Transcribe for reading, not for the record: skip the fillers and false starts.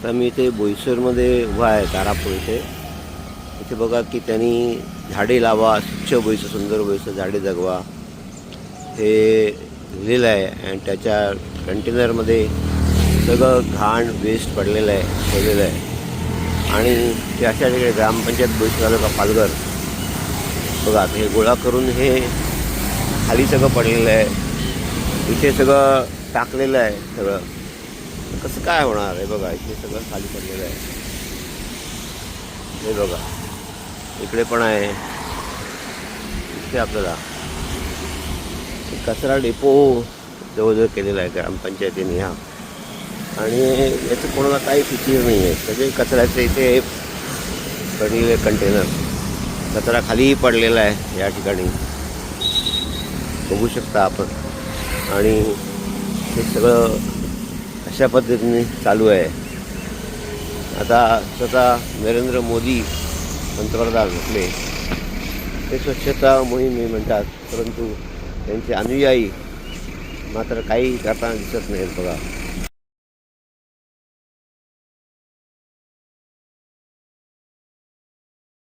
आता मी इथे बोईसरमध्ये उभा आहे तारापूर इथे. इथे बघा की त्यांनी झाडे लावा, स्वच्छ बोईसर, सुंदर बोईसर, झाडे जगवा हे लिहिलं आहे. आणि त्याच्या कंटेनरमध्ये सगळं घाण वेस्ट पडलेलं आहे, ठेवलेलं आहे. आणि ते अशा ठिकाणी ग्रामपंचायत बोईसर तालुका पालघर बघा हे गोळा करून हे खाली सगळं पडलेलं आहे. इथे सगळं टाकलेलं आहे. सगळं कसं काय होणार आहे बघा, इथे सगळं खाली पडलेलं आहे. हे बघा इकडे पण आहे. इथे आपल्याला कचरा डेपो जवळजवळ केलेला आहे ग्रामपंचायतीने हा. आणि याचं कोणाला काही फिकीर नाही आहे. सगळे कचऱ्याचे इथे पडलेले कंटेनर, कचरा खालीही पडलेला आहे या ठिकाणी बघू शकता आपण. आणि हे सगळं अशा पद्धतीने चालू आहे. आता स्वतः नरेंद्र मोदी पंतप्रधान म्हटले ते स्वच्छता मोहीम म्हणतात, परंतु त्यांचे अनुयायी मात्र काही करताना दिसत नाहीत बघा.